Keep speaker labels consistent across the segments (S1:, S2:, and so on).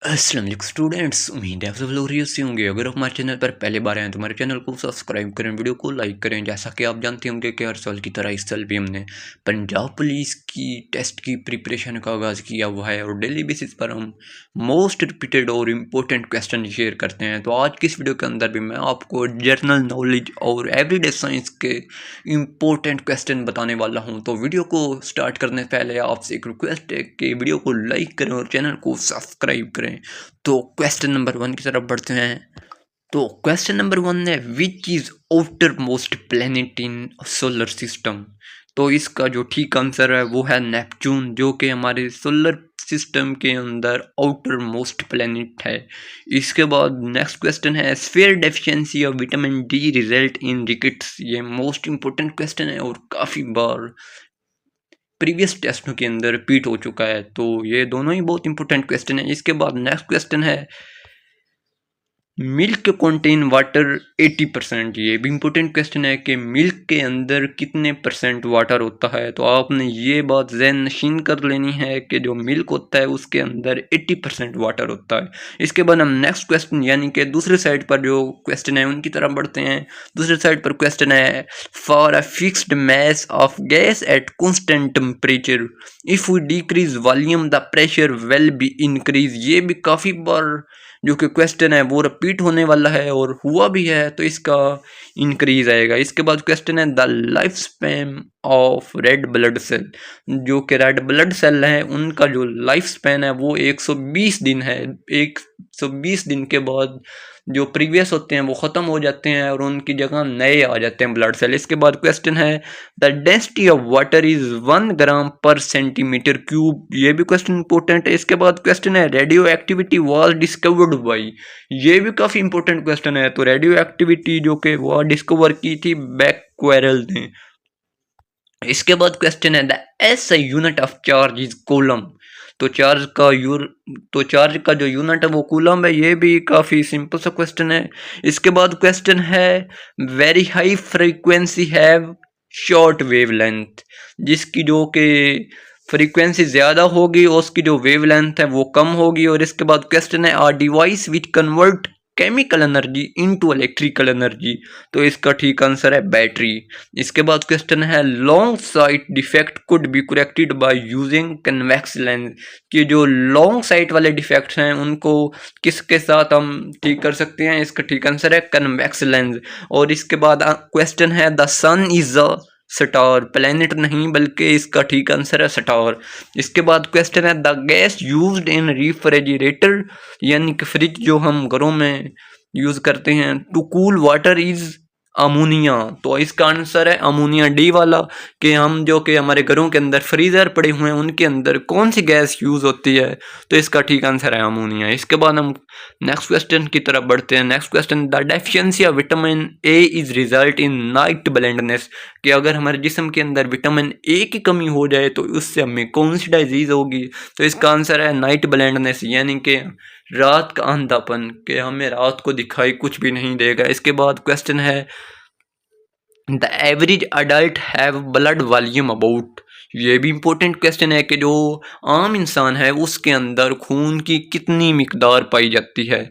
S1: अस्सलाम वालेकुम स्टूडेंट्स, उम्मीद है आप सब लोग रियल से होंगे। अगर आप हमारे चैनल पर पहले बार आए हैं तो हमारे चैनल को सब्सक्राइब करें, वीडियो को लाइक करें। जैसा कि आप जानते होंगे कि हर साल की तरह इस साल भी हमने पंजाब पुलिस की टेस्ट की प्रिपरेशन का आगाज़ किया हुआ है और डेली बेसिस पर हम मोस्ट रिपीटेड और इम्पोर्टेंट क्वेश्चन शेयर करते हैं। तो आज की इस वीडियो के अंदर भी मैं आपको जनरल नॉलेज और एवरीडे साइंस के इम्पोर्टेंट क्वेश्चन बताने वाला हूं। तो वीडियो को स्टार्ट करने से पहले आपसे एक रिक्वेस्ट है कि वीडियो को लाइक करें और चैनल को सब्सक्राइब करें। तो क्वेश्चन नंबर 1 की तरफ बढ़ते हैं। तो क्वेश्चन नंबर 1 है, which is outer most planet in solar system. तो इसका जो ठीक आंसर है वो है नेपच्यून, जो कि हमारे सोलर सिस्टम के अंदर आउटर मोस्ट प्लेनेट है। इसके बाद नेक्स्ट क्वेश्चन है, sphere deficiency of vitamin D result in rickets. ये मोस्ट इंपॉर्टेंट क्वेश्चन है और काफ़ी बार प्रीवियस टेस्टों के अंदर रिपीट हो चुका है। तो ये दोनों ही बहुत इंपॉर्टेंट क्वेश्चन है। इसके बाद नेक्स्ट क्वेश्चन है, मिल्क कंटेन वाटर 80%। ये भी इंपॉर्टेंट क्वेश्चन है कि मिल्क के अंदर कितने परसेंट वाटर होता है। तो आपने ये बात ज़हन नशीन कर लेनी है कि जो मिल्क होता है उसके अंदर 80% वाटर होता है। इसके बाद हम नेक्स्ट क्वेश्चन यानी कि दूसरे साइड पर जो क्वेश्चन है उनकी तरफ बढ़ते हैं। दूसरे साइड पर क्वेश्चन है, for a fixed mass of gas at constant temperature if we decrease volume the pressure will be increase. ये भी काफ़ी बार जो कि क्वेश्चन है वो रिपीट होने वाला है और हुआ भी है, तो इसका इंक्रीज आएगा। इसके बाद क्वेश्चन है, the life span of red blood cell. जो कि रेड ब्लड सेल है उनका जो लाइफ स्पैन है वो 120 दिन है। 120 दिन के बाद जो प्रीवियस होते हैं वो ख़त्म हो जाते हैं और उनकी जगह नए आ जाते हैं ब्लड सेल। इसके बाद क्वेश्चन है, the density of water is 1 ग्राम पर सेंटीमीटर क्यूब। ये भी क्वेश्चन इंपॉर्टेंट है। इसके बाद क्वेश्चन है, radio activity was discovered by. ये भी काफ़ी इंपॉर्टेंट क्वेश्चन है। तो रेडियो एक्टिविटी जो कि वो डिस्कवर की थी बैक्वेरल ने। इसके बाद क्वेश्चन है, the S unit of charge is coulomb. तो चार्ज का जो यूनिट है वो कूलम है। ये भी काफ़ी सिंपल सा क्वेश्चन है। इसके बाद क्वेश्चन है, very high frequency have short wavelength. जिसकी जो कि फ्रीक्वेंसी ज़्यादा होगी और उसकी जो वेवलेंथ है वो कम होगी। और इसके बाद क्वेश्चन है, are device which convert chemical energy into electrical energy. तो इसका ठीक आंसर है बैटरी। इसके बाद क्वेश्चन है, long site defect could be corrected by using convex lens. कि जो लॉन्ग साइट वाले डिफेक्ट्स हैं उनको किसके साथ हम ठीक कर सकते हैं। इसका ठीक आंसर है कन्वेक्स लेंस। और इसके बाद क्वेश्चन है, the sun is a star. Planet नहीं बल्कि इसका ठीक आंसर है स्टार। इसके बाद क्वेश्चन है, the gas used in refrigerator यानी कि फ्रिज जो हम घरों में यूज करते हैं to cool water is ammonia. तो इसका आंसर है अमोनिया, डी वाला। कि हम जो कि हमारे घरों के अंदर फ्रीजर पड़े हुए हैं उनके अंदर कौन सी गैस यूज होती है। तो इसका ठीक आंसर है अमोनिया। इसके बाद हम नेक्स्ट क्वेश्चन की तरफ बढ़ते हैं। Next question, the deficiency of vitamin A is result in night blindness. कि अगर हमारे जिस्म के अंदर विटामिन ए की कमी हो जाए तो उससे हमें कौन सी डिजीज होगी। तो इसका आंसर है नाइट ब्लाइंडनेस यानी कि रात का अंधापन, कि हमें रात को दिखाई कुछ भी नहीं देगा। इसके बाद क्वेश्चन है, the average adult have blood volume about. ये भी इंपॉर्टेंट क्वेश्चन है कि जो आम इंसान है उसके अंदर खून की कितनी मिकदार पाई जाती है।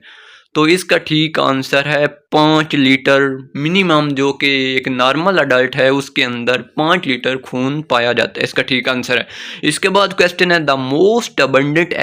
S1: तो इसका ठीक आंसर है 5 लीटर मिनिमम। जो कि एक नॉर्मल अडल्ट है उसके अंदर 5 लीटर खून पाया जाता है। इसका ठीक आंसर है। इसके बाद क्वेश्चन है, the most abundant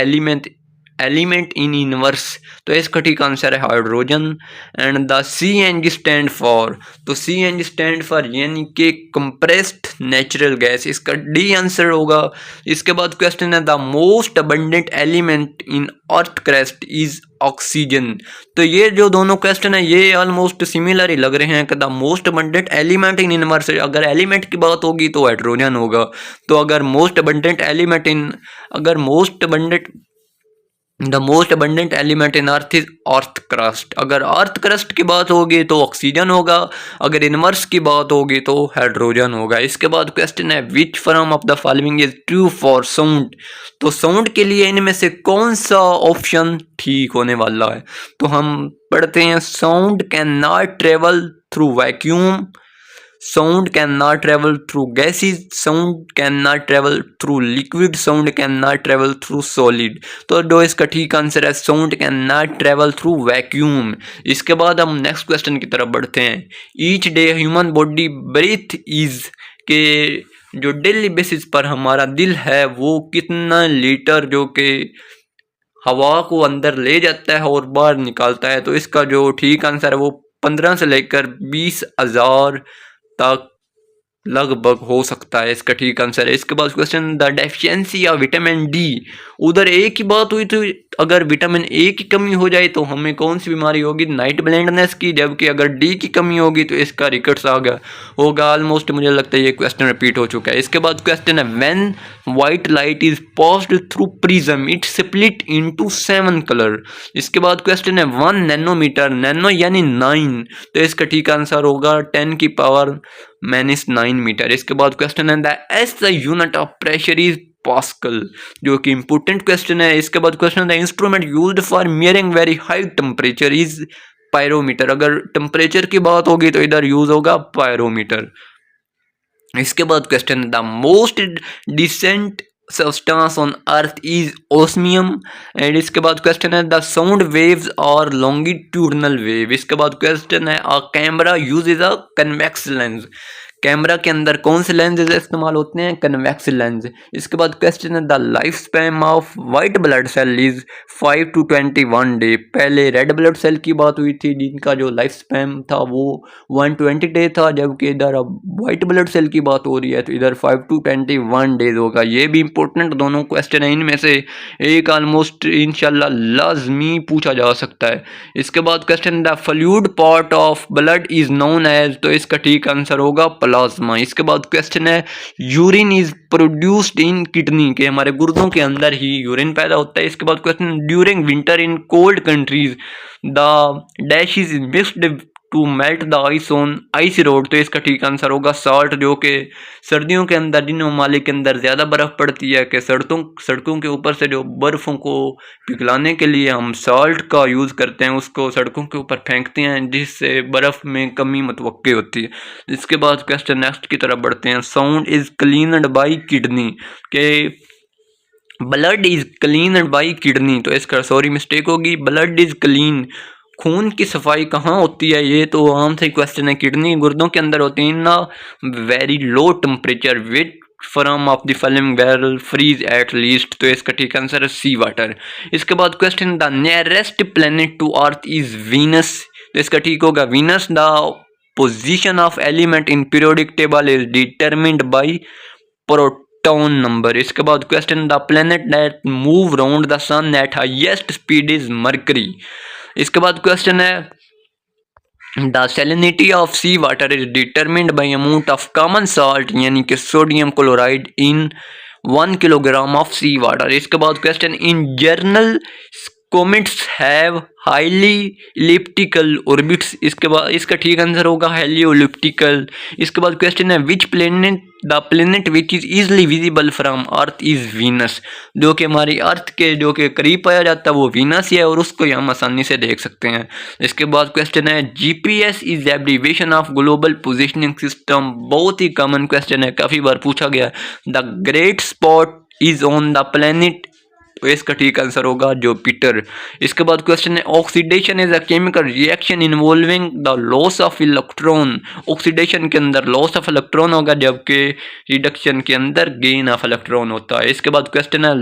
S1: element in universe. तो इसका ठीक आंसर है hydrogen. And the CNG stand for. तो CNG स्टैंड फॉर यानी कि कंप्रेस्ड नेचुरल गैस। इसका डी आंसर होगा। इसके बाद क्वेश्चन है, the most abundant element in earth crust is oxygen. तो ये जो दोनों क्वेश्चन है ये ऑलमोस्ट सिमिलर ही लग रहे हैं कि the most abundant element in universe, अगर एलिमेंट की बात होगी तो हाइड्रोजन होगा। तो अगर most abundant the most abundant element in earth is earth crust. अगर अर्थ क्रस्ट की बात होगी तो ऑक्सीजन होगा, अगर यूनिवर्स की बात होगी तो हाइड्रोजन होगा। इसके बाद क्वेश्चन है, विच from of the following is true for sound. तो साउंड के लिए इनमें से कौन सा ऑप्शन ठीक होने वाला है। तो हम पढ़ते हैं, sound can not travel through vacuum, sound cannot travel through gases, sound cannot travel through liquid, sound cannot travel through solid। तो जो इसका ठीक आंसर है sound cannot travel through vacuum। इसके बाद हम नेक्स्ट क्वेश्चन की तरफ बढ़ते हैं। Each day human body breathe is के जो डेली बेसिस पर हमारा दिल है वो कितना लीटर जो के हवा को अंदर ले जाता है और बाहर निकालता है। तो इसका जो ठीक आंसर है वो 15 से लेकर 20,000 तक लगभग हो सकता है, इसका ठीक आंसर है। इसके बाद question, the deficiency of vitamin D. उधर ए की बात हुई तो अगर विटामिन ए की कमी हो जाए तो हमें कौन सी बीमारी होगी? नाइट ब्लाइंडनेस की। जबकि अगर डी की कमी होगी तो इसका रिकट्स होगा। ऑलमोस्ट मुझे लगता है ये क्वेश्चन रिपीट हो चुका है। इसके बाद क्वेश्चन है, when white light is passed through prism it split into 7 colour. इसके बाद क्वेश्चन है, 1 नैनोमीटर, नैनो यानी 9, तो इसका ठीक आंसर होगा 10 की पावर -9 मीटर। इसके बाद क्वेश्चन है, the S the unit of pressure is pascal, जो कि इंपोर्टेंट क्वेश्चन है। इसके बाद question, the instrument used for measuring very high temperature is pyrometer. अगर टेम्परेचर की बात होगी तो इधर यूज होगा पायरोमीटर। इसके बाद question, the most densest substance on Earth is osmium. And इसके बाद क्वेश्चन है, द साउंड वेव्स और लॉन्गिट्यूडनल वेव। इसके बाद क्वेश्चन है, a camera uses a convex lens. Camera के अंदर कौन से लेंसेज इस्तेमाल होते हैं? Convex lens. इसके बाद क्वेश्चन है, the life span of white blood cell is 5 to 21 day. पहले रेड ब्लड सेल की बात हुई थी जिनका जो लाइफ स्पैन था वो 120 डे था, जबकि इधर अब वाइट ब्लड सेल की बात हो रही है तो इधर 5 to 21 डेज होगा। ये भी इंपॉर्टेंट दोनों क्वेश्चन है, इनमें से एक ऑलमोस्ट इंशाल्लाह लाजमी पूछा जा सकता है। इसके बाद question, the fluid part of blood is known as, तो इसका ठीक आंसर होगा प्लाज्मा। इसके बाद क्वेश्चन है, urine is produced in kidney, के हमारे गुर्दों के अंदर ही यूरिन पैदा होता है। इसके बाद question, during winter in cold countries the dash is mixed to melt the ice on ice road, तो इसका ठीक आंसर होगा साल्ट, जो कि सर्दियों के अंदर जिन ममालिक के अंदर ज़्यादा बर्फ़ पड़ती है कि सड़कों के ऊपर से जो बर्फ़ों को पिघलाने के लिए हम साल्ट का यूज़ करते हैं, उसको सड़कों के ऊपर फेंकते हैं जिससे बर्फ़ में कमी मुतवक्की होती है। इसके बाद क्वेश्चन नेक्स्ट की तरफ बढ़ते हैं। Sound is cleaned by kidney, के blood is cleaned by kidney, तो इसका सॉरी मिस्टेक होगी, ब्लड इज़ क्लीन। खून की सफाई कहाँ होती है? ये तो आम से क्वेश्चन है, किडनी गुर्दों के अंदर होती है ना very low temperature which from of the following will freeze at least, तो इसका ठीक आंसर है सी वाटर। इसके बाद question, the nearest planet to Earth is Venus, तो इसका ठीक होगा Venus. The position of element in periodic table is determined by proton number. इसके बाद question, the planet that move round the sun at highest speed is Mercury. इसके बाद question है, the salinity of sea water is determined by amount of common salt यानी कि sodium chloride in 1 kilogram of sea water. इसके बाद question, in general comets have highly elliptical orbits, इसके बाद इसका ठीक आंसर होगा हेलियोलिप्टिकल। इसके बाद क्वेश्चन है, which planet the planet which is easily visible from earth is Venus, जो कि हमारी अर्थ के जो कि करीब पाया जाता है वो वीनस ही है और उसको हम आसानी से देख सकते हैं। इसके बाद क्वेश्चन है, GPS is abbreviation of global positioning system, बहुत ही कॉमन क्वेश्चन है, काफ़ी बार पूछा गया। The great spot is on the planet, तो इसका ठीक आंसर होगा जुपिटर। इसके बाद क्वेश्चन है, oxidation is a chemical reaction involving the loss of electron, oxidation के अंदर लॉस ऑफ इलेक्ट्रॉन होगा जबकि रिडक्शन के अंदर गेन ऑफ इलेक्ट्रॉन होता है। इसके बाद क्वेश्चन है,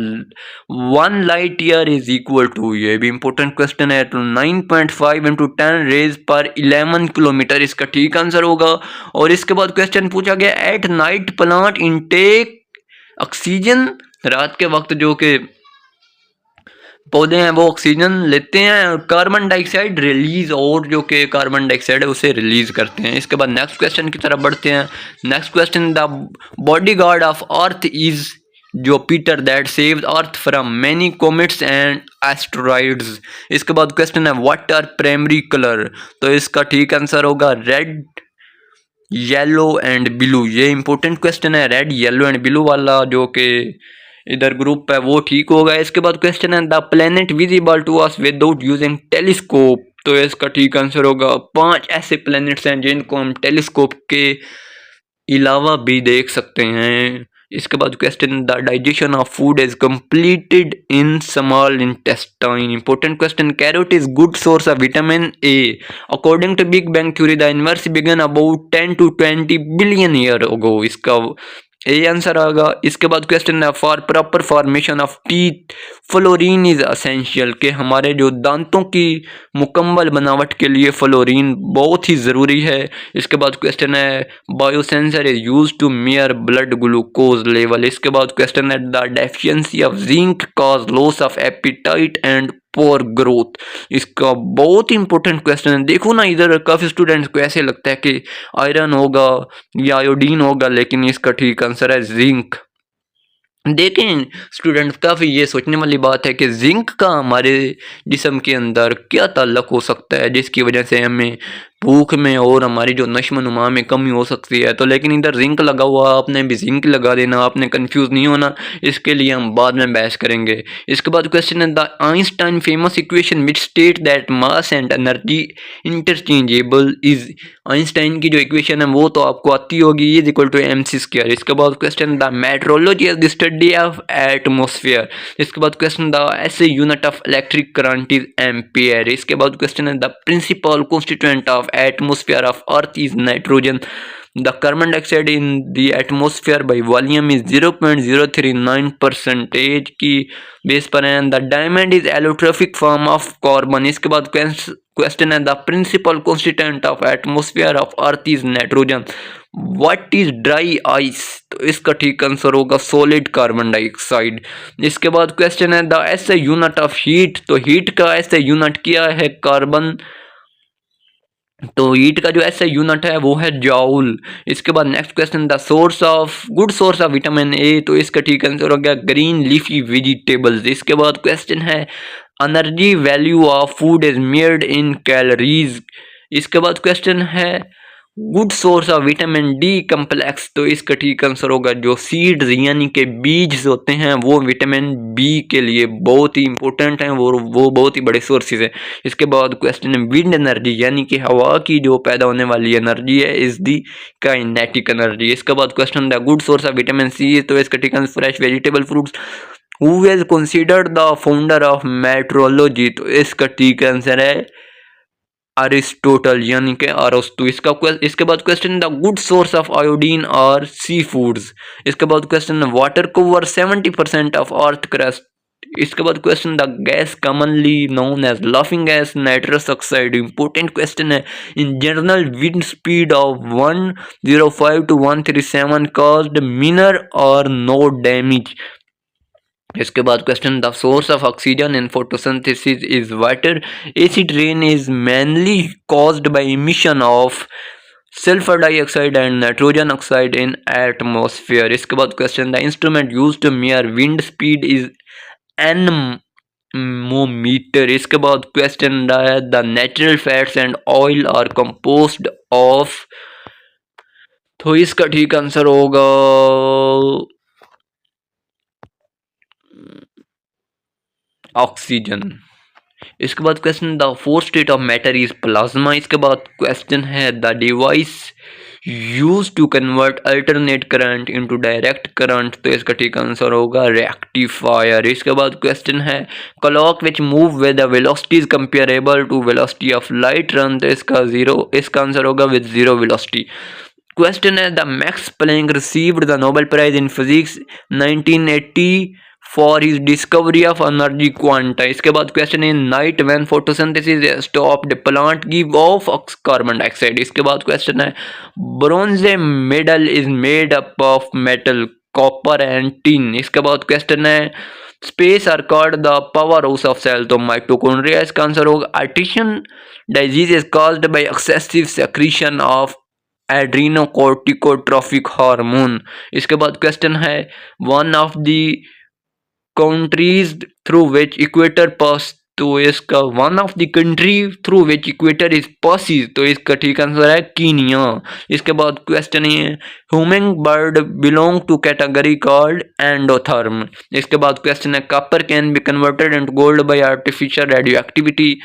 S1: 1 light year is equal to, ये भी इंपॉर्टेंट क्वेश्चन है, तो 9.5 × 10 रेज पर 11 किलोमीटर, इसका ठीक आंसर होगा। और इसके बाद क्वेश्चन पूछा गया, at night plant intake oxygen, रात के वक्त जो कि पौधे हैं वो ऑक्सीजन लेते हैं और कार्बन डाइऑक्साइड रिलीज, और जो कि कार्बन डाइऑक्साइड है उसे रिलीज करते हैं। इसके बाद नेक्स्ट क्वेश्चन की तरफ बढ़ते हैं। Next question, the body guard of Earth is Jupiter that saves earth from many comets and asteroids. इसके बाद क्वेश्चन है, व्हाट आर प्राइमरी कलर, तो इसका ठीक आंसर होगा रेड, येलो एंड ब्लू। ये इंपॉर्टेंट क्वेश्चन है, रेड, येलो एंड ब्लू वाला जो कि इधर ग्रुप है वो ठीक होगा। इसके बाद क्वेश्चन है, the planet visible to us without using telescope, तो इसका ठीक आंसर होगा 5 ऐसे प्लैनेट्स हैं जिनको हम टेलीस्कोप के अलावा भी देख सकते हैं। इसके बाद question, the digestion of food is completed in small intestine. Important question, carrot is good source of vitamin A. According to big bang theory the universe began about 10 to 20 billion year ago. इसका A answer आएगा। इसके बाद question है, for proper formation of teeth fluorine is essential. के हमारे जो दांतों की मुकम्मल बनावट के लिए फ्लोरीन बहुत ही ज़रूरी है। इसके बाद क्वेश्चन है, biosensor is use to measure blood glucose level. इसके बाद क्वेश्चन है, the deficiency of zinc cause loss of appetite and poor growth. इसका बहुत ही इंपॉर्टेंट क्वेश्चन है। देखो ना, इधर काफ़ी स्टूडेंट्स को ऐसे लगता है कि आयरन होगा या आयोडीन होगा, लेकिन इसका ठीक आंसर है जिंक। देखें स्टूडेंट्स, काफ़ी ये सोचने वाली बात है कि जिंक का हमारे जिस्म के अंदर क्या ताल्लुक हो सकता है जिसकी वजह से हमें भूख में और हमारी जो नश्व नुमा में कमी हो सकती है। तो लेकिन इधर जिंक लगा हुआ, आपने भी जिंक लगा देना, आपने कंफ्यूज नहीं होना। इसके लिए हम बाद में बहस करेंगे। इसके बाद क्वेश्चन है, the Einstein famous equation which state that mass and energy interchangeable is. Einstein की जो इक्वेशन है वो तो आपको आती होगी, इज इक्वल टू mc²। इसके बाद question, the meteorology is the study of atmosphere. इसके बाद question, the SI unit of electric current is ampere. इसके बाद क्वेश्चन है, the principal constituent of atmosphere of Earth is nitrogen. The carbon dioxide in the atmosphere by volume is 0.039% की base पर है। The diamond is allotrophic form of carbon। इसके बाद question है, the principal constituent of atmosphere of Earth is nitrogen. What is dry ice. तो इसका ठीक answer होगा सॉलिड कार्बन डाइऑक्साइड। इसके बाद क्वेश्चन है, the SI unit of heat. तो हीट का एसआई यूनिट क्या है, कार्बन। तो हीट का जो ऐसा यूनिट है वो है जॉउल। इसके बाद next question, the source of good source of vitamin ए। तो इसका ठीक आंसर हो गया ग्रीन लीफी वेजिटेबल्स। इसके बाद क्वेश्चन है, energy value of food is मेयर्ड in calories. इसके बाद क्वेश्चन है, good source of vitamin D complex. तो इसका ठीक आंसर होगा जो सीड्स यानी कि बीज होते हैं वो विटामिन बी के लिए बहुत ही इंपॉर्टेंट हैं, वो बहुत ही बड़े सोर्सेज हैं। इसके बाद क्वेश्चन है, विंड एनर्जी यानी कि हवा की जो पैदा होने वाली एनर्जी है इज दी काइनेटिक एनर्जी। इसके बाद क्वेश्चन है, good source of vitamin C. तो इसका ठीक answer fresh vegetable fruits. Who is considered the founder of meteorology. तो इसका ठीक आंसर है अरिस्टोटल यानी कि अरस्तु। इसके बाद question, the good source of iodine और सी फूड्स। इसके बाद question, water cover 70% of earth crust. इसके बाद question, the gas commonly known as laughing gas nitrous oxide. Important question है, in general wind speed of 105 to 137 caused minor और no damage. इसके बाद question, the source of oxygen in photosynthesis is water. Acid rain is mainly caused by emission of sulphur dioxide and nitrogen oxide in atmosphere. इसके बाद question, the instrument used to measure wind speed is anemometer. इसके बाद question है, the natural fats and oil are composed of. तो इसका ठीक answer होगा oxygen. इसके बाद question, the fourth state of matter is plasma. इसके बाद क्वेश्चन है, the device use to convert alternate current into direct current. तो इसका ठीक आंसर होगा रेक्टिफायर। इसके बाद क्वेश्चन है, clock which move with the velocity is comparable to velocity of light run. तो इसका आंसर होगा विद जीरो वेलोसिटी। क्वेश्चन है, the Max Planck received the Nobel prize in physics 1980 for his discovery of energy quanta. इसके बाद question है, night when photosynthesis stopped plant give off carbon dioxide. इसके बाद question है, bronze medal is made up of metal copper and tin. इसके बाद question है, space are called the power house of cell. तो माइटोकॉन्ड्रिया। इसका answer होगा Addisonian disease is caused by excessive secretion of adrenocorticotropic hormone. इसके बाद question है, one of the countries through which equator pass. तो इसका one of the country through which equator is passes. तो इसका ठीक आंसर है कीनिया। इसके बाद क्वेश्चन है, humming bird belong to category called endotherm. इसके बाद क्वेश्चन है, copper can be converted into gold by artificial radio activity.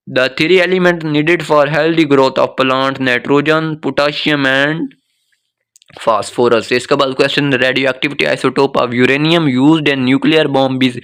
S1: The three element needed for healthy growth of plant nitrogen, potassium and phosphorus. इसके बाद question, radio activity isotope of uranium used in nuclear bomb is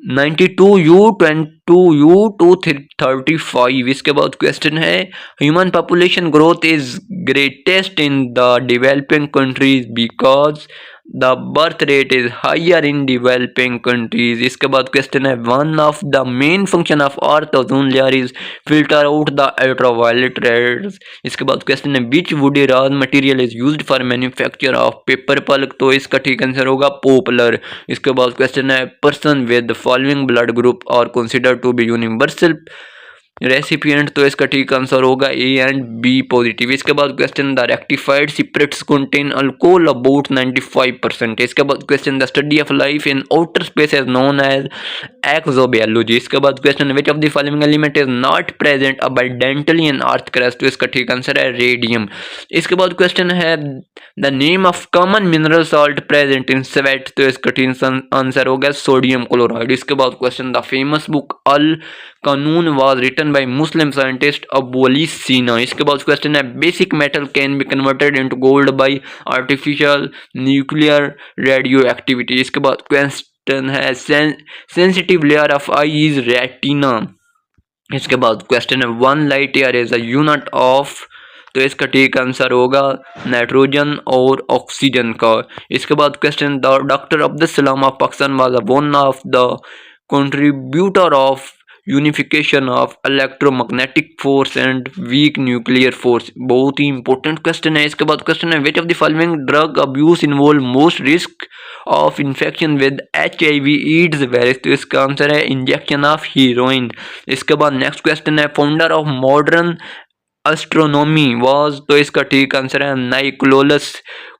S1: 92U235। इसके बाद question है, human population growth is greatest in the developing countries because the birth rate is higher in developing countries. इसके बाद question है, one of the main function of earth ozone layer is filter out the ultraviolet rays. इसके बाद question है, which woody raw material is used for manufacture of paper pulp. तो इसका ठीक answer होगा पोपलर। इसके बाद क्वेश्चन है, person with following blood group और consider to be universal recipient. तो इसका ठीक आंसर होगा ए एंड बी पॉजिटिव। इसके बाद question, the rectified spirits contain alcohol about 95%। इसके बाद question, the study of life in outer space is known as exobiology. इसके बाद question, which of the following element is not present abundantly in earth crust. तो इसका ठीक answer है radium. इसके बाद क्वेश्चन है, the name of common mineral salt present in sweat. तो इसका ठीक आंसर होगा सोडियम क्लोराइड। इसके बाद question, the famous book Al Qanun was written by Muslim scientist Abu Ali Sina. इसके बाद क्वेश्चन है, basic metal can be converted into gold by artificial nuclear radio activity. इसके बाद क्वेश्चन है, sensitive layer of eye is retina. इसके बाद question है, one light year is a unit of. तो इसका ठीक आंसर होगा नाइट्रोजन और ऑक्सीजन का। इसके बाद question, the doctor Abdul Salam of Pakistan was one of the contributor of unification of electromagnetic force and weak nuclear force. बहुत ही इंपॉर्टेंट क्वेश्चन है। इसके बाद क्वेश्चन है, विच of the following drug abuse involve most risk of infection with HIV AIDS virus. तो इसका answer है injection of heroine. इसके बाद नेक्स्ट क्वेश्चन है, founder of modern astronomy was. तो इसका ठीक आंसर है नाइकोलस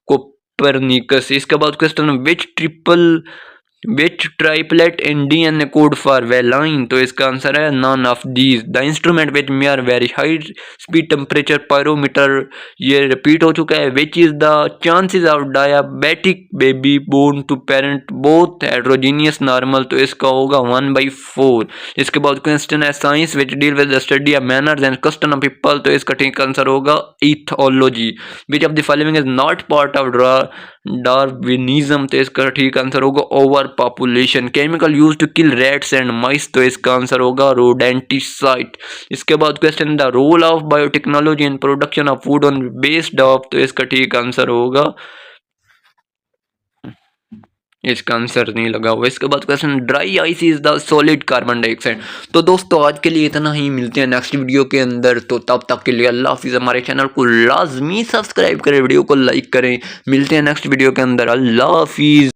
S1: कोपरनिकस। इसके बाद question, which triplet in DNA code for valine. तो इसका आंसर है none of these. The instrument which measure very high speed temperature pyrometer, ये रिपीट हो चुका है। Which is the chances of diabetic baby born to parent both heterogeneous normal. तो इसका होगा 1/4। इसके बाद क्वेश्चन है, science which deal with the study of manners and custom of people. तो इसका ठीक आंसर होगा ethology. Which of the following is not part of Darwinism. तो इसका ठीक आंसर होगा over population. Chemical use to kill rats and mice. तो इसका आंसर होगा रोडेंटिसाइड। इसके बाद question, the role of biotechnology in production of food on based of. तो इसका ठीक आंसर होगा, इसका आंसर नहीं लगा हुआ। इसके बाद question, dry ice is the solid carbon dioxide. तो दोस्तों आज के लिए इतना ही, मिलते हैं नेक्स्ट वीडियो के अंदर। तो तब तक के लिए अल्लाह हाफिज़। हमारे चैनल को लाजमी सब्सक्राइब करें, वीडियो को लाइक करें। मिलते हैं नेक्स्ट वीडियो के अंदर। अल्लाह हाफिज़।